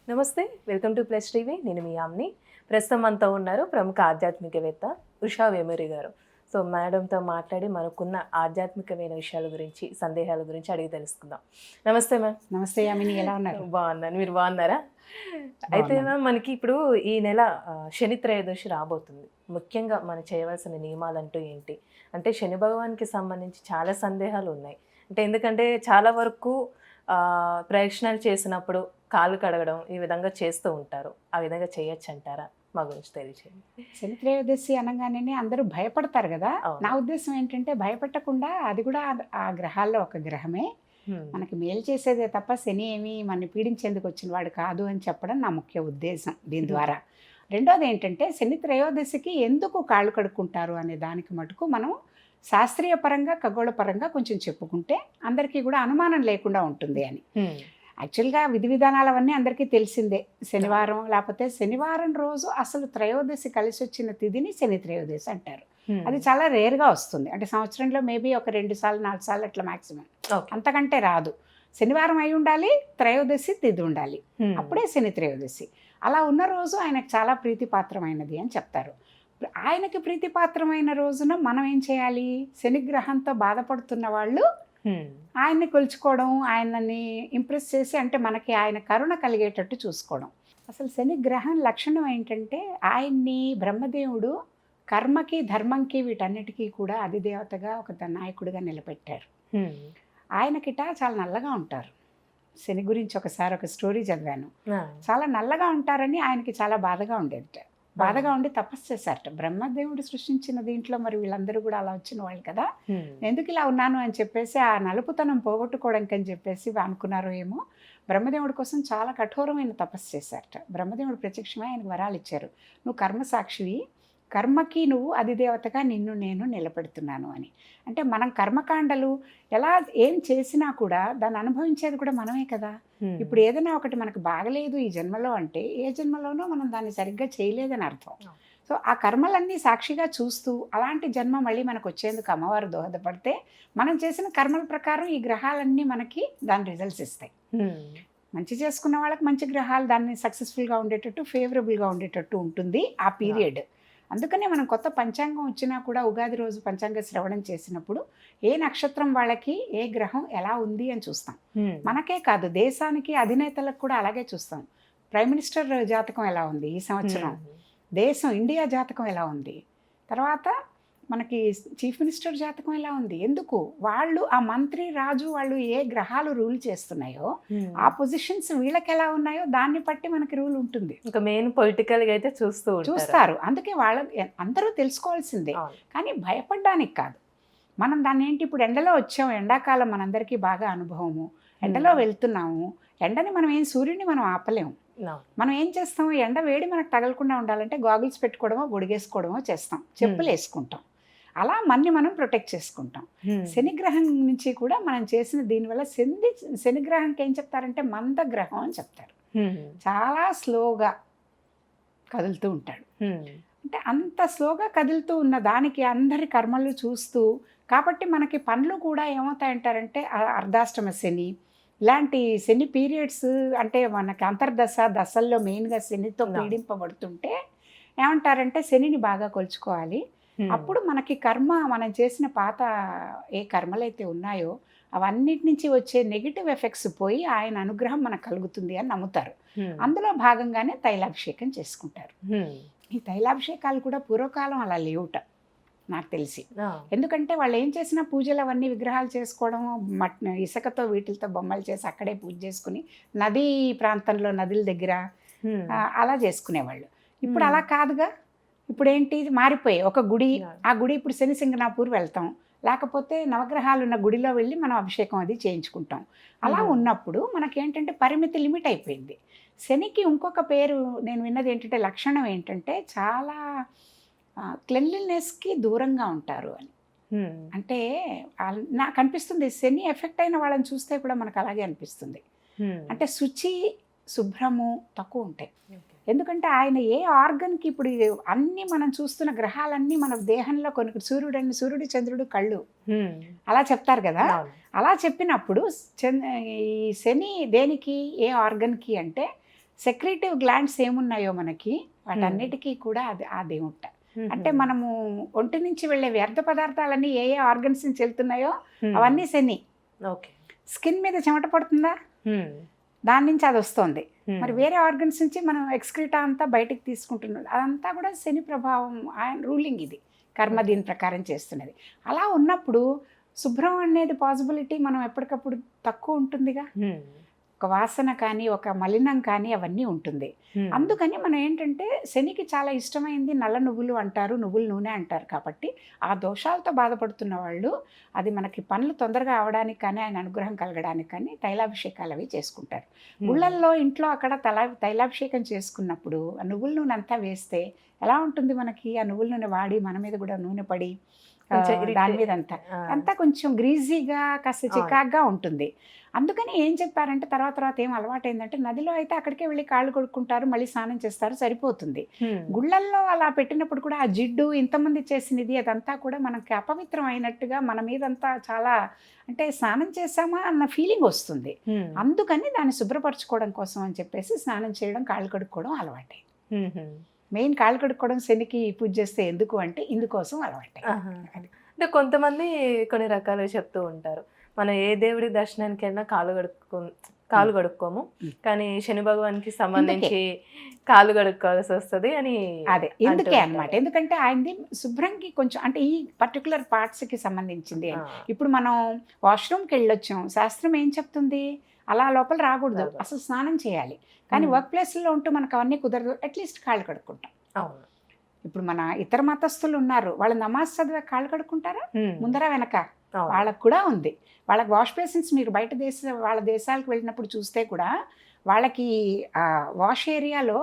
నమస్తే, welcome to plus TV. నేను మీ యామ్ని. ప్రస్తుతం మనతో ఉన్నారు ప్రముఖ ఆధ్యాత్మికవేత్త ఉషా వేమూరి గారు. సో మేడంతో మాట్లాడి మనకున్న ఆధ్యాత్మికమైన విషయాల గురించి, సందేహాల గురించి అడిగి తెలుసుకుందాం. నమస్తే మ్యామ్. నమస్తే యామిని, ఎలా ఉన్నారు? బాగున్నాను, మీరు బాగున్నారా? అయితే మ్యామ్, మనకి ఇప్పుడు ఈ నెల శని త్రయోదశి రాబోతుంది. ముఖ్యంగా మనం చేయవలసిన నియమాలంటూ ఏంటి అంటే, శని భగవాన్కి సంబంధించి చాలా సందేహాలు ఉన్నాయి. అంటే ఎందుకంటే చాలా వరకు ప్రదక్షిణాలు చేసినప్పుడు కాళ్ళు కడగడం ఈ విధంగా చేస్తూ ఉంటారు. ఆ విధంగా చేయొచ్చు అంటారా? మా గురించి తెలియచేయండి. శని త్రయోదశి అనగానే అందరూ భయపడతారు కదా. అవును. నా ఉద్దేశం ఏంటంటే, భయపెట్టకుండా అది కూడా ఆ గ్రహాల్లో ఒక గ్రహమే, మనకి మేలు చేసేదే తప్ప శని ఏమి మన పీడించేందుకు వచ్చిన వాడు కాదు అని చెప్పడం నా ముఖ్య ఉద్దేశం దీని ద్వారా. రెండోది ఏంటంటే, శని త్రయోదశికి ఎందుకు కాళ్ళు కడుక్కుంటారు అనే దానికి మటుకు మనం శాస్త్రీయ పరంగా, ఖగోళ పరంగా కొంచెం చెప్పుకుంటే అందరికీ కూడా అనుమానం లేకుండా ఉంటుంది అని. యాక్చువల్గా విధి విధానాలు అవన్నీ అందరికీ తెలిసిందే. శనివారం లేకపోతే శనివారం రోజు అసలు త్రయోదశి కలిసి వచ్చిన తిథిని శని త్రయోదశి అంటారు. అది చాలా రేర్గా వస్తుంది. అంటే సంవత్సరంలో మేబీ ఒక 2 సార్లు 4 సార్లు అట్లా మ్యాక్సిమం, అంతకంటే రాదు. శనివారం అయి ఉండాలి, త్రయోదశి తిథి ఉండాలి, అప్పుడే శని త్రయోదశి. అలా ఉన్న రోజు ఆయనకు చాలా ప్రీతిపాత్రమైనది అని చెప్తారు. ఆయనకి ప్రీతిపాత్రమైన రోజున మనం ఏం చేయాలి? శనిగ్రహంతో బాధపడుతున్న వాళ్ళు ఆయన్ని కొలుచుకోవడం, ఆయనని ఇంప్రెస్ చేసి, అంటే మనకి ఆయన కరుణ కలిగేటట్టు చూసుకోవడం. అసలు శని గ్రహం లక్షణం ఏంటంటే, ఆయన్ని బ్రహ్మదేవుడు కర్మకి, ధర్మంకి, వీటన్నిటికీ కూడా అధిదేవతగా ఒక నాయకుడిగా నిలబెట్టారు. ఆయనకిట చాలా నల్లగా ఉంటారు. శని గురించి ఒకసారి ఒక స్టోరీ చదివాను. చాలా నల్లగా ఉంటారని ఆయనకి చాలా బాధగా ఉండేదట. బాధగా ఉండి తపస్సు చేశారట. బ్రహ్మదేవుడు సృష్టించిన దీంట్లో మరి వీళ్ళందరూ కూడా అలా వచ్చిన వాళ్ళు కదా, ఎందుకు ఇలా ఉన్నాను అని చెప్పేసి ఆ నలుపుతనం పోగొట్టుకోవడానికి అని చెప్పేసి అనుకున్నారో ఏమో, బ్రహ్మదేవుడి కోసం చాలా కఠోరమైన తపస్సు చేశారట. బ్రహ్మదేవుడు ప్రత్యక్షమై ఆయనకు వరాలు ఇచ్చారు. నువ్వు కర్మసాక్షివి, కర్మకి నువ్వు అధిదేవతగా నిన్ను నేను నిలబెడుతున్నాను అని. అంటే మనం కర్మకాండలు ఎలా ఏం చేసినా కూడా దాన్ని అనుభవించేది కూడా మనమే కదా. ఇప్పుడు ఏదైనా ఒకటి మనకు బాగలేదు ఈ జన్మలో అంటే, ఏ జన్మలోనో మనం దాన్ని సరిగ్గా చేయలేదని అర్థం. సో ఆ కర్మలన్నీ సాక్షిగా చూస్తూ అలాంటి జన్మ మళ్ళీ మనకు వచ్చేందుకు అమ్మవారు దోహదపడితే, మనం చేసిన కర్మల ప్రకారం ఈ గ్రహాలన్నీ మనకి దాని రిజల్ట్స్ ఇస్తాయి. మంచి చేసుకున్న వాళ్ళకి మంచి గ్రహాలు దాన్ని సక్సెస్ఫుల్గా ఉండేటట్టు, ఫేవరబుల్గా ఉండేటట్టు ఉంటుంది ఆ పీరియడ్. అందుకనే మనం కొత్త పంచాంగం వచ్చినా కూడా ఉగాది రోజు పంచాంగ శ్రవణం చేసినప్పుడు ఏ నక్షత్రం వాళ్ళకి ఏ గ్రహం ఎలా ఉంది అని చూస్తాం. మనకే కాదు, దేశానికి అధినేతలకు కూడా అలాగే చూస్తాం. ప్రైమ్ మినిస్టర్ జాతకం ఎలా ఉంది ఈ సంవత్సరం, దేశం ఇండియా జాతకం ఎలా ఉంది, తర్వాత మనకి చీఫ్ మినిస్టర్ జాతకం ఎలా ఉంది. ఎందుకు? వాళ్ళు ఆ మంత్రి రాజు వాళ్ళు ఏ గ్రహాలు రూల్ చేస్తున్నాయో ఆ పొజిషన్స్ వీళ్ళకి ఎలా ఉన్నాయో దాన్ని బట్టి మనకి రూల్ ఉంటుంది. ఇంకా మెయిన్ పొలిటికల్గా అయితే చూస్తారు. అందుకే వాళ్ళ అందరూ తెలుసుకోవాల్సిందే, కానీ భయపడడానికి కాదు. మనం దాన్ని ఏంటి, ఇప్పుడు ఎండలో వచ్చాము, ఎండాకాలం మనందరికీ బాగా అనుభవము, ఎండలో వెళ్తున్నాము. ఎండని మనం సూర్యుడిని మనం ఆపలేము. మనం ఏం చేస్తాం, ఎండ వేడి మనకు తగలకుండా ఉండాలంటే గాగుల్స్ పెట్టుకోవడమో గొడిగేసుకోవడమో చేస్తాం, చెప్పులు వేసుకుంటాం. అలా మనం ప్రొటెక్ట్ చేసుకుంటాం. శనిగ్రహం నుంచి కూడా మనం చేసిన దీనివల్ల శనిగ్రహానికి ఏం చెప్తారంటే మందగ్రహం అని చెప్తారు. చాలా స్లోగా కదులుతూ ఉంటాడు. అంటే అంత స్లోగా కదులుతూ ఉన్న దానికి అందరి కర్మలు చూస్తూ, కాబట్టి మనకి పనులు కూడా ఏమవుతాయంటారంటే అర్ధాష్టమ శని ఇలాంటి శని పీరియడ్స్, అంటే మనకి అంతర్దశ దశల్లో మెయిన్గా శనితో పీడింపబడుతుంటే ఏమంటారంటే శనిని బాగా కొలుచుకోవాలి. అప్పుడు మనకి కర్మ, మనం చేసిన పాత ఏ కర్మలైతే ఉన్నాయో అవన్నిటి నుంచి వచ్చే నెగిటివ్ ఎఫెక్ట్స్ పోయి ఆయన అనుగ్రహం మనకు కలుగుతుంది అని నమ్ముతారు. అందులో భాగంగానే తైలాభిషేకం చేసుకుంటారు. ఈ తైలాభిషేకాలు కూడా పూర్వకాలం అలా లేవుట నాకు తెలిసి. ఎందుకంటే వాళ్ళు ఏం చేసినా పూజలు అవన్నీ విగ్రహాలు చేసుకోవడం, ఇసుకతో వీటితో బొమ్మలు చేసి అక్కడే పూజ చేసుకుని నదీ ప్రాంతంలో నదుల దగ్గర అలా చేసుకునేవాళ్ళు. ఇప్పుడు అలా కాదుగా. ఇప్పుడు ఏంటి, మారిపోయి ఒక గుడి, ఆ గుడి ఇప్పుడు శని సింగనాపూర్ వెళ్తాం, లేకపోతే నవగ్రహాలు ఉన్న గుడిలో వెళ్ళి మనం అభిషేకం అది చేయించుకుంటాం. అలా ఉన్నప్పుడు మనకేంటంటే పరిమితి లిమిట్ అయిపోయింది. శనికి ఇంకొక పేరు నేను విన్నది ఏంటంటే, లక్షణం ఏంటంటే చాలా క్లెన్లీనెస్కి దూరంగా ఉంటారు అని. అంటే నాకు అనిపిస్తుంది శని ఎఫెక్ట్ అయిన వాళ్ళని చూస్తే కూడా మనకు అలాగే అనిపిస్తుంది. అంటే శుభ్రము తక్కువ ఉంటాయి. ఎందుకంటే ఆయన ఏ ఆర్గన్కి, ఇప్పుడు అన్నీ మనం చూస్తున్న గ్రహాలన్నీ మన దేహంలో కొన్ని, సూర్యుడు చంద్రుడు కళ్ళు అలా చెప్తారు కదా. అలా చెప్పినప్పుడు ఈ శని దేనికి, ఏ ఆర్గన్కి అంటే సెక్రీటివ్ గ్లాండ్స్ ఏమున్నాయో మనకి వాటన్నిటికీ కూడా అది ఉంటాయి. అంటే మనము ఒంటి నుంచి వెళ్ళే వ్యర్థ పదార్థాలన్నీ ఏ ఏ ఆర్గన్స్ నుంచి వెళ్తున్నాయో అవన్నీ శని. ఓకే. స్కిన్ మీద చెమట పడుతుందా, దాని నుంచి అది వస్తుంది. మరి వేరే ఆర్గన్స్ నుంచి మనం ఎక్స్క్రీటా అంతా బయటికి తీసుకుంటున్నాం, అదంతా కూడా శని ప్రభావం, ఆయన రూలింగ్. ఇది కర్మ దీని ప్రకారం చేస్తున్నది. అలా ఉన్నప్పుడు శుభ్రం అనేది పాసిబిలిటీ మనం ఎప్పటికప్పుడు తక్కువ ఉంటుందిగా. ఒక వాసన కానీ ఒక మలినం కానీ అవన్నీ ఉంటుంది. అందుకని మనం ఏంటంటే శనికి చాలా ఇష్టమైంది నల్ల నువ్వులు అంటారు, నువ్వుల నూనె అంటారు. కాబట్టి ఆ దోషాలతో బాధపడుతున్న వాళ్ళు అది మనకి పనులు తొందరగా అవడానికి కానీ ఆయన అనుగ్రహం కలగడానికి కానీ తైలాభిషేకాలు అవి చేసుకుంటారు. గుళ్ళల్లో ఇంట్లో అక్కడ తైలాభిషేకం చేసుకున్నప్పుడు ఆ నువ్వుల నూనె అంతా వేస్తే ఎలా ఉంటుంది మనకి, ఆ నువ్వుల నూనె వాడి మన మీద కూడా నూనె పడి దాని మీద అంతా కొంచెం గ్రీజీగా కాస్త చికాగ్గా ఉంటుంది. అందుకని ఏం చెప్పారంటే తర్వాత ఏం అలవాటు ఏంటంటే నదిలో అయితే అక్కడికే వెళ్ళి కాళ్ళు కొడుకుంటారు, మళ్ళీ స్నానం చేస్తారు, సరిపోతుంది. గుళ్ళల్లో అలా పెట్టినప్పుడు కూడా ఆ జిడ్డు ఇంతమంది చేసినది అదంతా కూడా మనకి అపవిత్రం అయినట్టుగా మన మీదంతా చాలా అంటే స్నానం చేసామా అన్న ఫీలింగ్ వస్తుంది. అందుకని దాన్ని శుభ్రపరచుకోవడం కోసం అని చెప్పేసి స్నానం చేయడం, కాళ్ళు కడుక్కోవడం అలవాటే. మెయిన్ కాళ్ళు కడుక్కోవడం శనికి పూజ చేస్తే ఎందుకు అంటే ఇందుకోసం అలవాటే. అంటే కొంతమంది కొన్ని రకాలుగా చెప్తూ ఉంటారు, మనం ఏ దేవుడి దర్శనానికి వెళ్ళినా కాలు కడుక్కోము, కానీ శని భగవాన్కి సంబంధించి కాలు కడుక్కోవాల్సి వస్తుంది అని. అదే ఎందుకే అన్నమాట. ఎందుకంటే ఆయనది శుభ్రంకి కొంచెం అంటే ఈ పర్టికులర్ పార్ట్స్కి సంబంధించింది. ఇప్పుడు మనం వాష్రూమ్కి వెళ్ళొచ్చాం, శాస్త్రం ఏం చెప్తుంది, అలా లోపల రాకూడదు, అసలు స్నానం చేయాలి. కానీ వర్క్ ప్లేస్లో ఉంటూ మనకు అవన్నీ కుదరదు, అట్లీస్ట్ కాళ్ళు కడుక్కుంటాం. ఇప్పుడు మన ఇతర మతస్థులు ఉన్నారు, వాళ్ళు నమాజ్ చదివే కాళ్ళు కడుక్కుంటారా ముందర వెనక, వాళ్ళకు కూడా ఉంది. వాళ్ళకి వాష్ బేసిన్స్ మీరు బయట వాళ్ళ దేశాలకు వెళ్ళినప్పుడు చూస్తే కూడా వాళ్ళకి వాష్ ఏరియాలో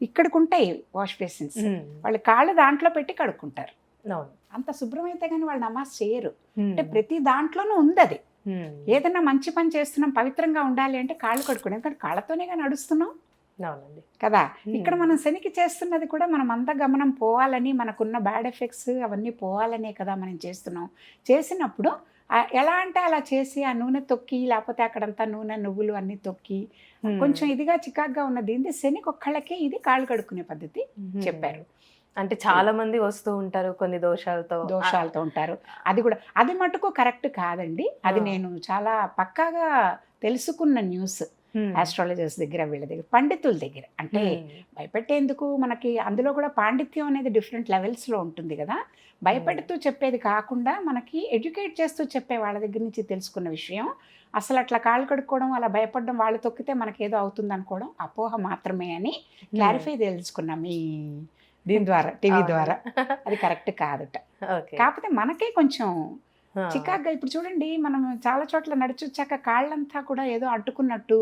ఇక్కడికి ఉంటాయి వాష్ బేసిన్స్, వాళ్ళు కాళ్ళు దాంట్లో పెట్టి కడుక్కుంటారు. అంత శుభ్రమైతే కానీ వాళ్ళు నమాజ్ చేయరు. అంటే ప్రతి దాంట్లోనూ ఉంది అది. ఏదైనా మంచి పని చేస్తున్నాం, పవిత్రంగా ఉండాలి అంటే కాళ్ళు కడుక్కోండి, ఎందుకంటే కాళ్ళతోనేగా నడుస్తున్నాం కదా. ఇక్కడ మనం శనికి చేస్తున్నది కూడా మనం అంత గమనం పోవాలని, మనకున్న బ్యాడ్ ఎఫెక్ట్స్ అవన్నీ పోవాలనే కదా మనం చేస్తున్నాం. చేసినప్పుడు ఎలా అంటే అలా చేసి ఆ నూనె తొక్కి, లేకపోతే అక్కడంతా నూనె నువ్వులు అన్నీ తొక్కి కొంచెం ఇదిగా చికాగ్గా ఉన్నది శనికి ఒక్కళ్ళకే ఇది కాళ్ళు కడుక్కునే పద్ధతి చెప్పారు. అంటే చాలా మంది వస్తూ ఉంటారు కొన్ని దోషాలతో ఉంటారు. అది కూడా అది మటుకు కరెక్ట్ కాదండి. అది నేను చాలా పక్కాగా తెలుసుకున్న న్యూస్. ఆస్ట్రాలజర్స్ దగ్గర, వీళ్ళ దగ్గర, పండితుల దగ్గర. అంటే భయపెట్టేందుకు మనకి అందులో కూడా పాండిత్యం అనేది డిఫరెంట్ లెవెల్స్లో ఉంటుంది కదా. భయపెడుతూ చెప్పేది కాకుండా మనకి ఎడ్యుకేట్ చేస్తూ చెప్పే వాళ్ళ దగ్గర నుంచి తెలుసుకున్న విషయం. అసలు అట్లా కాళ్ళు కడుక్కోవడం, అలా భయపడడం, వాళ్ళు తొక్కితే మనకేదో అవుతుంది అనుకోవడం అపోహ మాత్రమే అని క్లారిఫై తెలుసుకున్నాం ఈ దీని ద్వారా, టీవీ ద్వారా. అది కరెక్ట్ కాదట. కాకపోతే మనకే కొంచెం చికాగ్గా, ఇప్పుడు చూడండి మనం చాలా చోట్ల నడిచొచ్చాక కాళ్ళంతా కూడా ఏదో అడ్డుకున్నట్టు,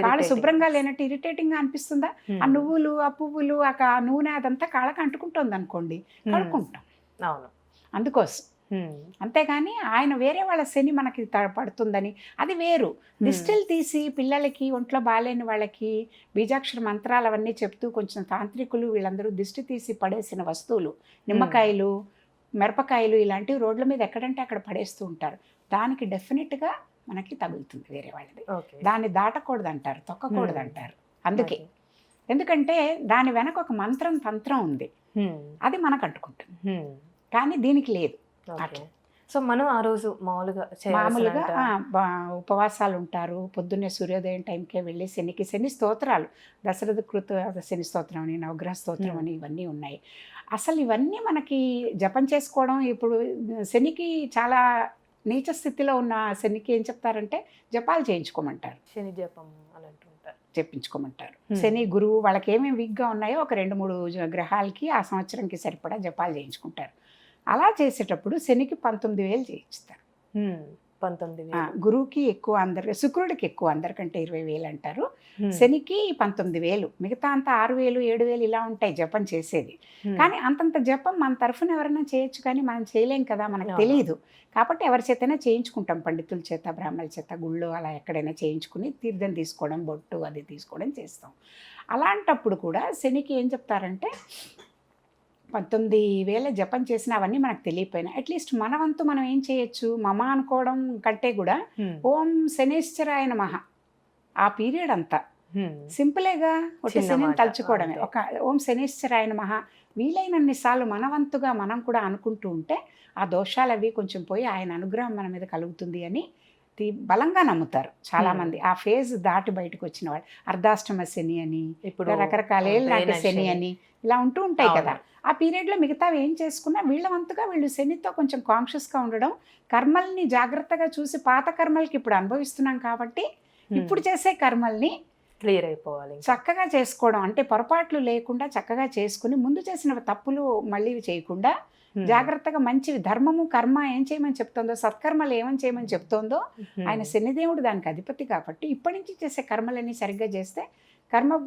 కాళ్ళు శుభ్రంగా లేనట్టు ఇరిటేటింగ్ గా అనిపిస్తుందా. ఆ నువ్వులు, ఆ పువ్వులు, ఆ నూనె అదంతా కాళ్ళకి అంటుకుంటుంది అనుకోండి, కడుక్కుంటాం. అవును, అందుకోసం. అంతేగాని ఆయన వేరే వాళ్ళ శని మనకి పడుతుందని అది వేరు. దిష్టిలు తీసి పిల్లలకి, ఒంట్లో బాగాలేని వాళ్ళకి బీజాక్షర మంత్రాలు అవన్నీ చెప్తూ కొంచెం తాంత్రికులు వీళ్ళందరూ దిష్టి తీసి పడేసిన వస్తువులు, నిమ్మకాయలు, మిరపకాయలు ఇలాంటివి రోడ్ల మీద ఎక్కడంటే అక్కడ పడేస్తూ ఉంటారు. దానికి డెఫినెట్గా మనకి తగులుతుంది వేరే వాళ్ళది. దాన్ని దాటకూడదు అంటారు, తొక్కకూడదు అంటారు. అందుకే, ఎందుకంటే దాని వెనక ఒక మంత్రం, తంత్రం ఉంది, అది మనకు అంటుకుంటుంది. కానీ దీనికి లేదు. సో మనం ఆ రోజు మామూలుగా ఉపవాసాలు ఉంటారు. పొద్దున్నే సూర్యోదయం టైంకే వెళ్ళి శని స్తోత్రాలు, దశరథ కృత శని స్తోత్రం అని, నవగ్రహ స్తోత్రం అని ఇవన్నీ ఉన్నాయి. అసలు ఇవన్నీ మనకి జపం చేసుకోవడం. ఇప్పుడు శనికి చాలా నీచ స్థితిలో ఉన్న శనికి ఏం చెప్తారంటే జపాలు చేయించుకోమంటారు, శని జపం అని అంటుంటారు, చెప్పించుకోమంటారు. శని గురువు వాళ్ళకి ఏమేమి వీక్గా ఉన్నాయో ఒక 2-3 గ్రహాలకి ఆ సంవత్సరంకి సరిపడా జపాలు చేయించుకుంటారు. అలా చేసేటప్పుడు శనికి 19,000 చేయిస్తారు. 19,000. గురువుకి ఎక్కువ, అందరికి, శుక్రుడికి ఎక్కువ, అందరికంటే 20,000 అంటారు. శనికి 19,000, మిగతా అంతా 6,000, 7,000 ఇలా ఉంటాయి జపం చేసేది. కానీ అంతంత జపం మన తరఫున ఎవరైనా చేయొచ్చు, కానీ మనం చేయలేం కదా, మనకు తెలియదు. కాబట్టి ఎవరి చేతైనా చేయించుకుంటాం, పండితుల చేత, బ్రాహ్మణుల చేత, గుళ్ళో అలా ఎక్కడైనా చేయించుకుని తీర్థం తీసుకోవడం, బొట్టు అది తీసుకోవడం చేస్తాం. అలాంటప్పుడు కూడా శనికి ఏం చెప్తారంటే 19,000 జపం చేసిన అవన్నీ మనకు తెలియపోయినా అట్లీస్ట్ మన వంతు మనం ఏం చేయొచ్చు, మమ అనుకోవడం కంటే కూడా ఓం శనేశ్వరాయ నమః ఆ పీరియడ్ అంతా సింపులేగా ఒక చిన్న శనిని మాట, తలుచుకోవడమే. అంతే. ఒక ఓం శనిశ్చరాయన మహా వీలైనన్ని సార్లు మనవంతుగా మనం కూడా అనుకుంటూ ఉంటే ఆ దోషాలు అవి కొంచెం పోయి ఆయన అనుగ్రహం మన మీద కలుగుతుంది అని బలంగా నమ్ముతారు చాలామంది. ఆ ఫేజ్ దాటి బయటకు వచ్చిన వాళ్ళు అర్ధాష్టమ శని అని ఇప్పుడు రకరకాల ఏళ్ళ నాటి శని అని ఇలా ఉంటూ ఉంటాయి కదా. ఆ పీరియడ్లో మిగతావి ఏం చేసుకున్నా వీళ్ళ వంతుగా వీళ్ళు శనితో కొంచెం కాన్షియస్గా ఉండడం, కర్మల్ని జాగ్రత్తగా చూసి పాత కర్మలకి ఇప్పుడు అనుభవిస్తున్నాం కాబట్టి ఇప్పుడు చేసే కర్మల్ని క్లియర్ అయిపోవాలి ఇంకా. చక్కగా చేసుకోవడం, అంటే పొరపాట్లు లేకుండా చక్కగా చేసుకుని ముందు చేసిన తప్పులు మళ్ళీ చేయకుండా జాగ్రత్తగా మంచివి ధర్మము కర్మ ఏం చేయమని చెప్తోందో, సత్కర్మలు ఏమని చేయమని చెప్తోందో ఆయన శనిదేవుడు దానికి అధిపతి కాబట్టి ఇప్పటి నుంచి చేసే కర్మలన్నీ సరిగ్గా చేస్తే కర్మ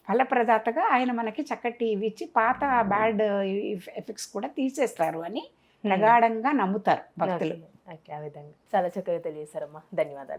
ఫలప్రదాతగా ఆయన మనకి చక్కటి ఇవి ఇచ్చి పాత బ్యాడ్ ఎఫెక్ట్స్ కూడా తీసేస్తారు అని ప్రగాఢంగా నమ్ముతారు భక్తులు. ఓకే, ఆ విధంగా చాలా చక్కగా తెలియజేశారమ్మా, ధన్యవాదాలు.